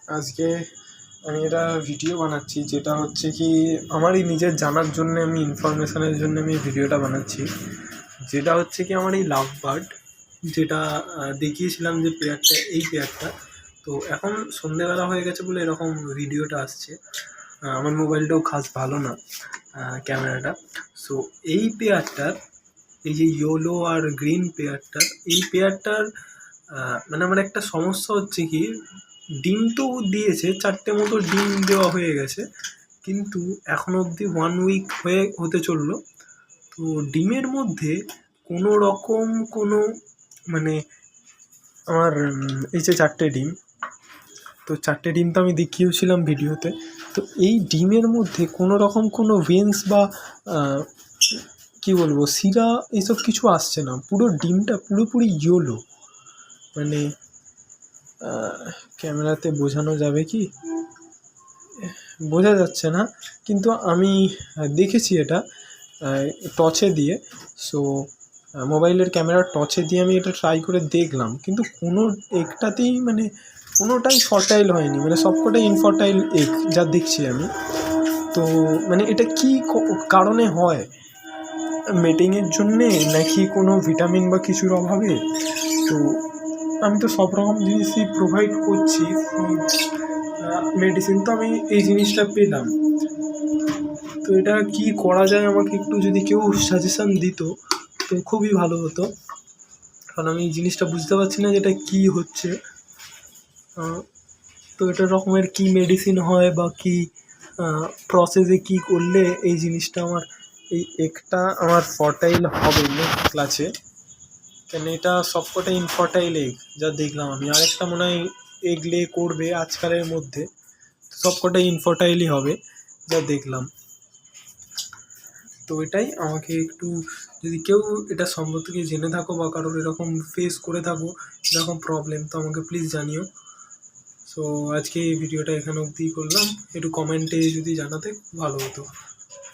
আজকে আমি একটা ভিডিও বানাচ্ছি, যেটা হচ্ছে কি আমারই নিজের জানার জন্য, আমি ইনফরমেশনের জন্য আমি ভিডিওটা বানাচ্ছি। যেটা হচ্ছে কি আমার এই লাভ বার্ড, যেটা দেখিয়েছিলাম যে পেয়ারটা, এই পেয়ারটা। তো এখন সন্ধেবেলা হয়ে গেছে বলে এরকম ভিডিওটা আসছে। আমার মোবাইলটাও খাস ভালো না ক্যামেরাটা। সো এই পেয়ারটার, এই যে ইয়েলো আর গ্রিন পেয়ারটার, এই পেয়ারটার মানে আমার একটা সমস্যা হচ্ছে কি, ডিম তো দিয়েছে 4টে মতো ডিম দেওয়া হয়ে গেছে, কিন্তু এখনো অবধি 1 উইক হতে চললো। তো ডিমের মধ্যে কোনো রকম কোনো মানে আমার এই যে 4টে ডিম, তো 4টে ডিম তো আমি দেখিয়েছিলাম ভিডিওতে। তো এই ডিমের মধ্যে কোনো রকম কোনো ভেন্স বা কী বলবো শিরা এসব কিছু আসছে না। পুরো ডিমটা পুরোপুরি ইয়েলো, মানে ক্যামেরাতে বোঝানো যাবে কি বোঝা যাচ্ছে না, কিন্তু আমি দেখেছি এটা টর্চে দিয়ে। সো মোবাইলের ক্যামেরার টর্চে দিয়ে আমি এটা ট্রাই করে দেখলাম, কিন্তু কোনো একটাতেই মানে কোনোটাই ফার্টাইল হয়নি, মানে সবকটাই ইনফার্টাইল এগ যা দেখছি আমি। তো মানে এটা কি কারণে হয়, মেটিংয়ের জন্যে নাকি কোনো ভিটামিন বা কিছুর অভাবে? তো আমি তো সব রকম জিনিসই প্রোভাইড করছি, মেডিসিন তো আমি এই জিনিসটা পেলাম। তো এটা কি করা যায়, আমাকে একটু যদি কেউ সাজেশান দিত তো খুবই ভালো হতো, কারণ আমি এই জিনিসটা বুঝতে পারছি না যে এটা কী হচ্ছে। তো এটা রকমের কি মেডিসিন হয় বা কি প্রসেসে কি করলে এই জিনিসটা আমার, এই এগটা আমার ফার্টাইল হবে নেক্সট ক্লাসে? কেন এটা সবকটাই ইনফার্টাইল এগ যা দেখলাম আমি। আরেকটা মনে হয় এগ লে করবে আজকালের মধ্যে, সবকটাই ইনফার্টাইলই হবে যা দেখলাম। তো এটাই আমাকে একটু, যদি কেউ এটা সম্পর্কে জেনে থাকো বা কারোর এরকম ফেস করে থাকো এরকম প্রবলেম, তো আমাকে প্লিজ জানিও। সো আজকে এই ভিডিওটা এখানে অবধি করলাম, একটু কমেন্টে যদি জানাতে ভালো হতো।